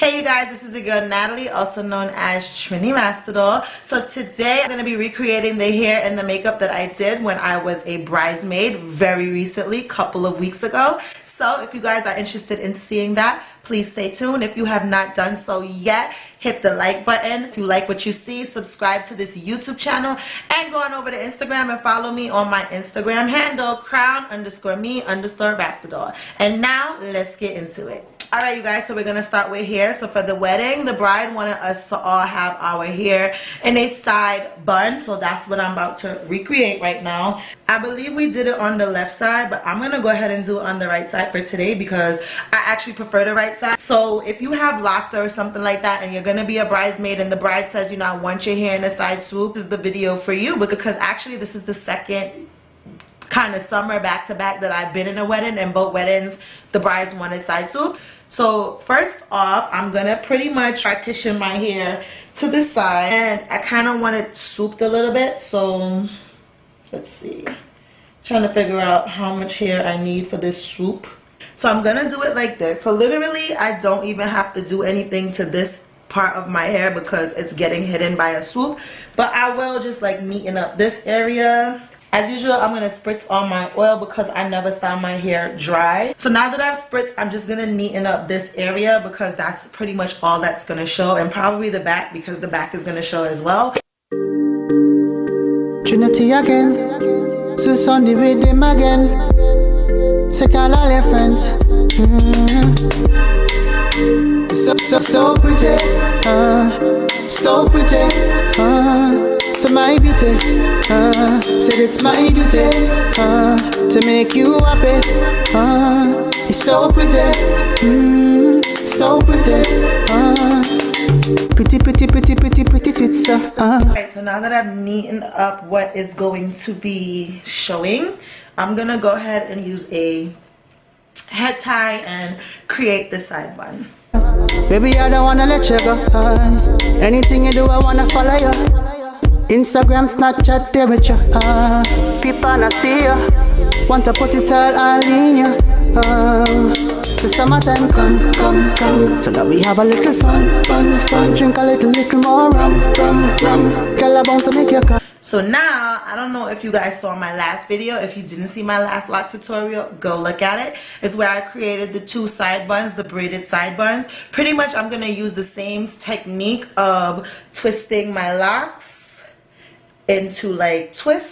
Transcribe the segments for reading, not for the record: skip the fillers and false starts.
Hey you guys, this is your girl Natalie, also known as TRINITY. So today I'm going to be recreating the hair and the makeup that I did when I was a bridesmaid very recently, couple of weeks ago. So if you guys are interested in seeing that, please stay tuned. If you have not done so yet, hit the like button. If you like what you see, subscribe to this YouTube channel and go on over to Instagram and follow me on my Instagram handle, crown_me_ambassador. And now let's get into it. Alright you guys, so we're going to start with hair. So for the wedding, the bride wanted us to all have our hair in a side bun. So that's what I'm about to recreate right now. I believe we did it on the left side, but I'm going to go ahead and do it on the right side for today because I actually prefer the right side. So if you have locks or something like that and you're going to be a bridesmaid and the bride says, you know, I want your hair in a side swoop, this is the video for you, because actually this is the second kind of summer back-to-back that I've been in a wedding, and both weddings the brides wanted side swoop. So first off, I'm going to pretty much partition my hair to the side, and I kind of want it swooped a little bit. So let's see, trying to figure out how much hair I need for this swoop. So I'm going to do it like this. So literally I don't even have to do anything to this part of my hair because it's getting hidden by a swoop, but I will just like neaten up this area. As usual, I'm going to spritz on my oil because I never style my hair dry. So now that I've spritzed, I'm just going to neaten up this area because that's pretty much all that's going to show, and probably the back because the back is going to show as well. Trinity again, so Sunday with them again. Take all your friends. So pretty, so pretty, so my beauty, said it's my duty, to make you happy, it's so pretty, so pretty, pretty sweet stuff, Alright, so now that I've neatened up what is going to be showing, I'm gonna go ahead and use a head tie and create the side bun. Baby, I don't wanna let you go. Anything you do, I wanna follow you. Instagram, Snapchat, there with you. People not see you. Want to put it all in you. The summertime come. So now we have a little fun. Drink a little more rum. Girl, I want to make you come. So now, I don't know if you guys saw my last video. If you didn't see my last lock tutorial, go look at it. It's where I created the two side buns, the braided side buns. Pretty much I'm going to use the same technique of twisting my locks into like twist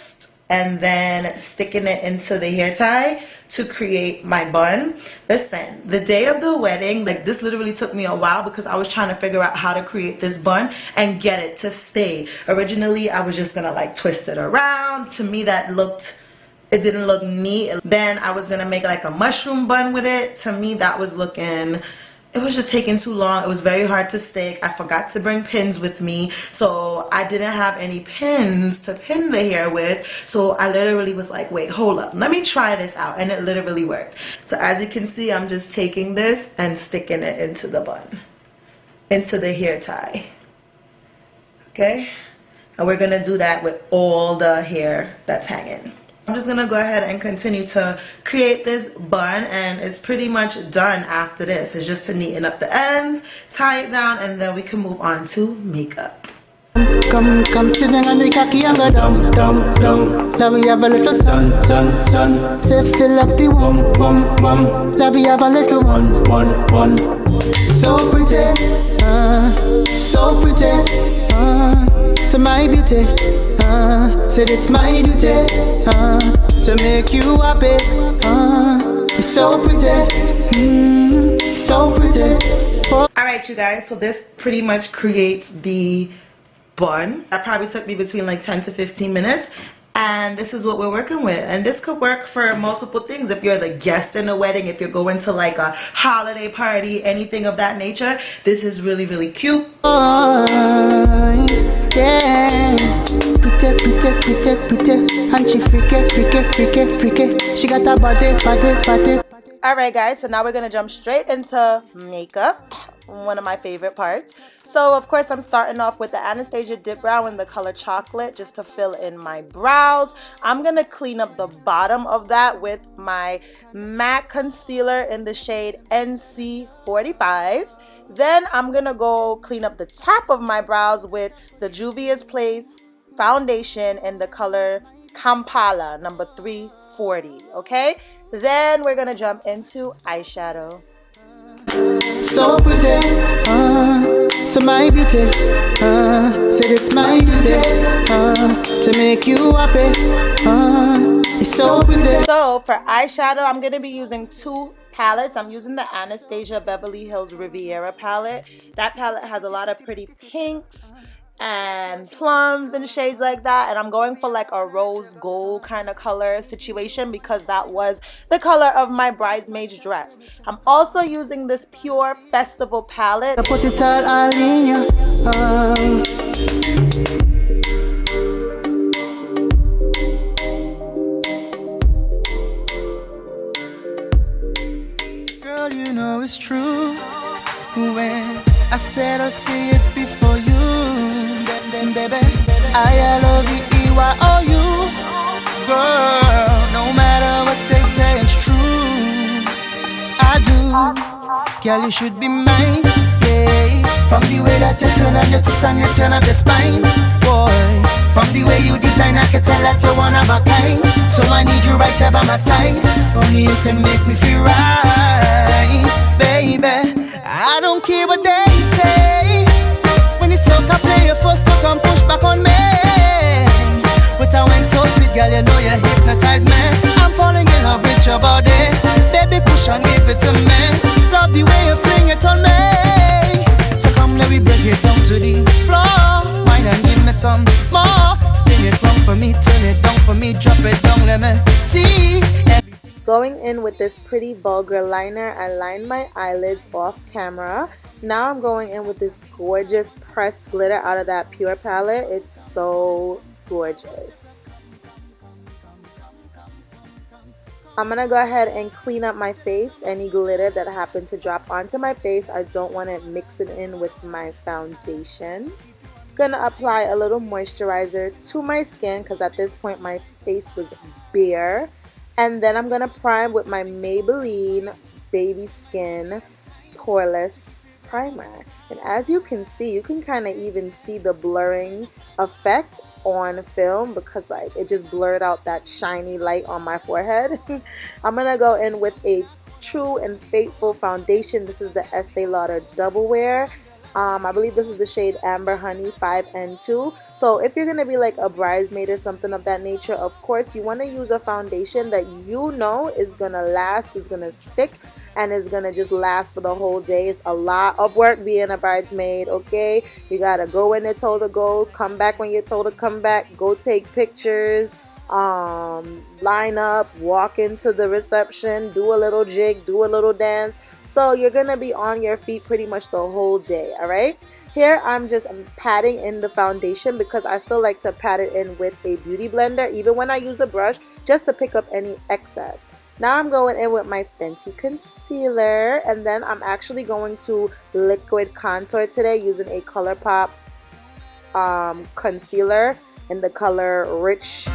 and then sticking it into the hair tie to create my bun. Listen, the day of the wedding, like this literally took me a while because I was trying to figure out how to create this bun and get it to stay. Originally I was just gonna like twist it around. To me it didn't look neat. Then I was gonna make like a mushroom bun with it. To me that was looking, it was just taking too long. It was very hard to stick. I forgot to bring pins with me, so I didn't have any pins to pin the hair with. So I literally was like, wait, hold up, let me try this out, and it literally worked. So as you can see, I'm just taking this and sticking it into the bun, into the hair tie. Okay, and we're gonna do that with all the hair that's hanging. I'm just gonna go ahead and continue to create this bun, and it's pretty much done after this. It's just to neaten up the ends, tie it down, and then we can move on to makeup. Come sit down on the cocky and go down. Now we have a little sun. Say fill up the wom. Now we have a little one. So pretty, so my beauty, said it's my duty, to make you happy, it's so pretty, so pretty. Alright you guys, so this pretty much creates the bun. That probably took me between like 10 to 15 minutes. And this is what we're working with. And this could work for multiple things. If you're the guest in a wedding, if you're going to like a holiday party, anything of that nature, this is really, really cute. Yeah, pretty. And she freaky. She got a body. Alright guys, so now we're going to jump straight into makeup. one of my favorite parts. So of course I'm starting off with the Anastasia Dip Brow in the color Chocolate just to fill in my brows. I'm gonna clean up the bottom of that with my MAC concealer in the shade NC45. Then I'm gonna go clean up the top of my brows with the Juvia's Place foundation in the color Kampala number 340. Okay, then we're gonna jump into eyeshadow. So pretty, so my beauty, said it's my duty, to make you happy, it's so pretty. So for eyeshadow, I'm going to be using two palettes. I'm using the Anastasia Beverly Hills Riviera palette. That palette has a lot of pretty pinks and plums and shades like that, and I'm going for like a rose gold kind of color situation because that was the color of my bridesmaid's dress. I'm also using this Pure Festival palette. I put it all in you. Girl, you know it's true when I said I'll see it before you. Baby, I love you, E-Y-O-U. Girl, no matter what they say, it's true. I do. Girl, you should be mine, yeah. From the way that you turn on your twist and you turn up your spine, boy. From the way you design, I can tell that you're one of a kind. So I need you right here by my side. Only you can make me feel right, baby. I don't care what they say. When it's so play your first to come push back on me. But I went so sweet, girl, you know you hypnotize me. I'm falling in love with your body. Baby, push and give it to me. Love the way you fling it on me. So come, let me break it down to the floor. Wine and give me some more. Spin it round for me, turn it down for me, drop it down, let me see. Going in with this pretty vulgar liner, I lined my eyelids off camera. Now I'm going in with this gorgeous pressed glitter out of that Pure palette. It's so gorgeous. I'm going to go ahead and clean up my face. Any glitter that happened to drop onto my face, I don't want to mix it in with my foundation. Going to apply a little moisturizer to my skin because at this point my face was bare. And then I'm going to prime with my Maybelline Baby Skin Poreless Primer. And as you can see, you can kind of even see the blurring effect on film because like it just blurred out that shiny light on my forehead. I'm going to go in with a True and Faithful foundation. This is the Estee Lauder Double Wear. I believe this is the shade Amber Honey 5N2. So if you're going to be like a bridesmaid or something of that nature, of course you want to use a foundation that you know is going to last, is going to stick, and is going to just last for the whole day. It's a lot of work being a bridesmaid, okay? You got to go when you're told to go, come back when you're told to come back, go take pictures, line up, walk into the reception, do a little jig, do a little dance. So you're gonna be on your feet pretty much the whole day. All right, here I'm patting in the foundation because I still like to pat it in with a beauty blender even when I use a brush, just to pick up any excess. Now I'm going in with my Fenty concealer, and then I'm actually going to liquid contour today using a ColourPop concealer in the color Rich.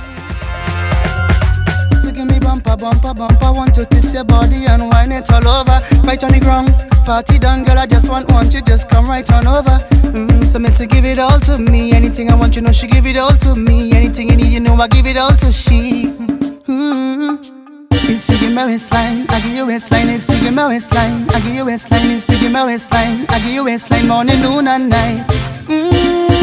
Give me bumper, bumper, bumper. Want to kiss your body and wine it all over. Right on the ground, party done, girl. I just want you just come right on over. So me say give it all to me. Anything I want, you know she give it all to me. Anything you need, you know I give it all to she. If you give me waistline, I give you waistline. If you give me waistline, I give you waistline. If you give me waistline, I give you waistline. Morning, noon and night.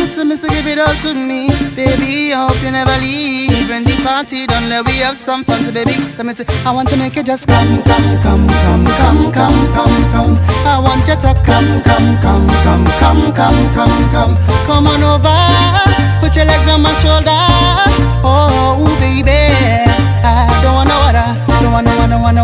So me say give it all to me, baby. I hope you never leave. When the party done, let we have some fun, so baby. So me say I want to make you just come, come, come, come, come, come, come, come. I want you to come, come, come, come, come, come, come, come. Come on over, put your legs on my shoulder. Oh, baby, I don't wanna water, don't wanna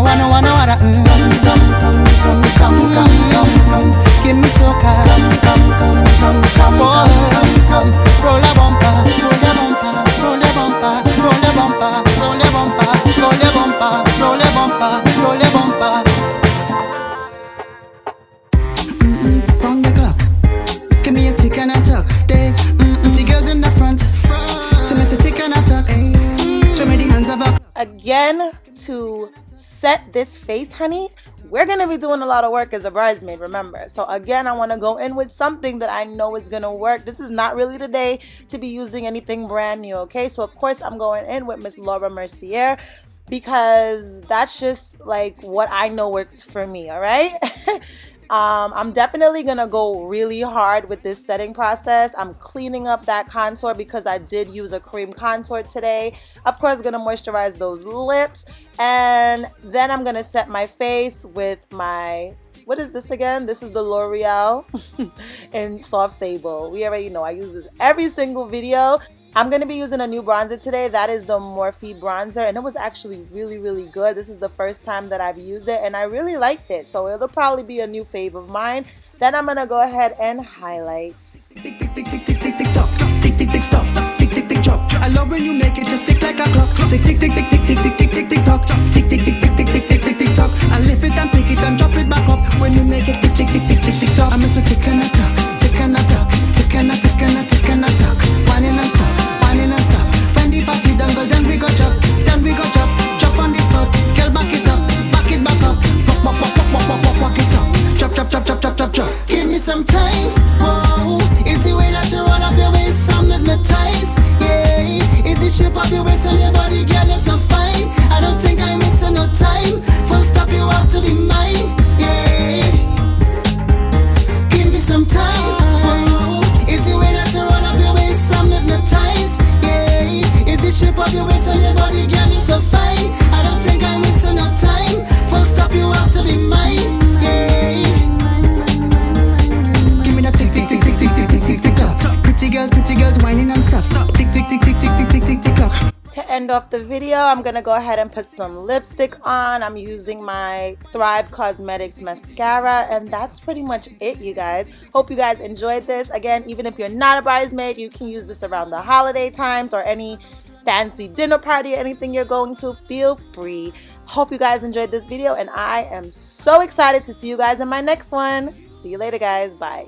water. Come, come, come, come, come, come, come, come. Give me so come, come, come, come, come, come. Come, roll a bumper, roll a bumper, roll a bumper, roll a bumper, roll a bumper, roll a bumper, roll a bumper, roll a bumper. to set this face, honey, we're going to be doing a lot of work as a bridesmaid, remember. So again, I want to go in with something that I know is going to work. This is not really the day to be using anything brand new, okay? So of course, I'm going in with Miss Laura Mercier because that's just like what I know works for me, all right? I'm definitely gonna go really hard with this setting process. I'm cleaning up that contour because I did use a cream contour today. Of course, gonna moisturize those lips, and then I'm gonna set my face with my, what is this again? This is the L'Oreal in Soft Sable. We already know I use this every single video. I'm going to be using a new bronzer today. That is the Morphe bronzer, and it was actually really, really good. This is the first time that I've used it, and I really liked it. So it'll probably be a new fave of mine. Then I'm going to go ahead and highlight. I love when you make it just tick like a clock. Say tick, tick, tick, tick, tick, tick, tick, tick, tick, tock. Tick, tick, tick, tick, tick, tick, tick, tick, tick, tock. I lift it and pick it and drop it back up. When you make it tick, tick, tick, tick, tick, tick, tock. I miss a tick and a tock, tick and a tock, tick and a tick and a tick and a tock. One in a stop, one in a stop. When the party done go, then we go chop, then we go chop, chop on the spot. Girl, back it up, back it back up. Walk, walk, walk, walk, walk, walk, walk it up. Chop, chop, chop, chop, chop, chop, chop. Give me some time. Whoa, is the way that you run up your waist, I'm hypnotized. Yeah, is the shape of your waist on your body, girl, you're so fine. I don't think I'm missing no time. Full stop, you have to be mine. Yeah, give me some time. Whoa, is the way that you run up your waist, I'm hypnotized. Yeah, is the shape of your waist on your body, girl, you're so fine. I don't think I'm missing no time. Full stop, you have to be mine. Yeah, give me that tick, tick, tick, tick, tick, tick, tick, tick, tick, tock. Pretty girls whining and stuff. Stop. Tick, tick, tick, tick, tick, tick, tick, tick, tick, clock. To end off the video, I'm gonna go ahead and put some lipstick on. I'm using my Thrive Cosmetics mascara, and that's pretty much it, you guys. Hope you guys enjoyed this. Again, even if you're not a bridesmaid, you can use this around the holiday times or any fancy dinner party, anything you're going to, feel free. Hope you guys enjoyed this video, and I am so excited to see you guys in my next one. See you later, guys. Bye.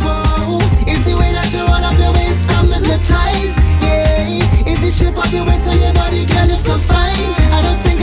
Whoa, is the way that you run up your waist, I'm hypnotized. Yeah, is the shape of your waist on your body, girl, you're so fine. I don't think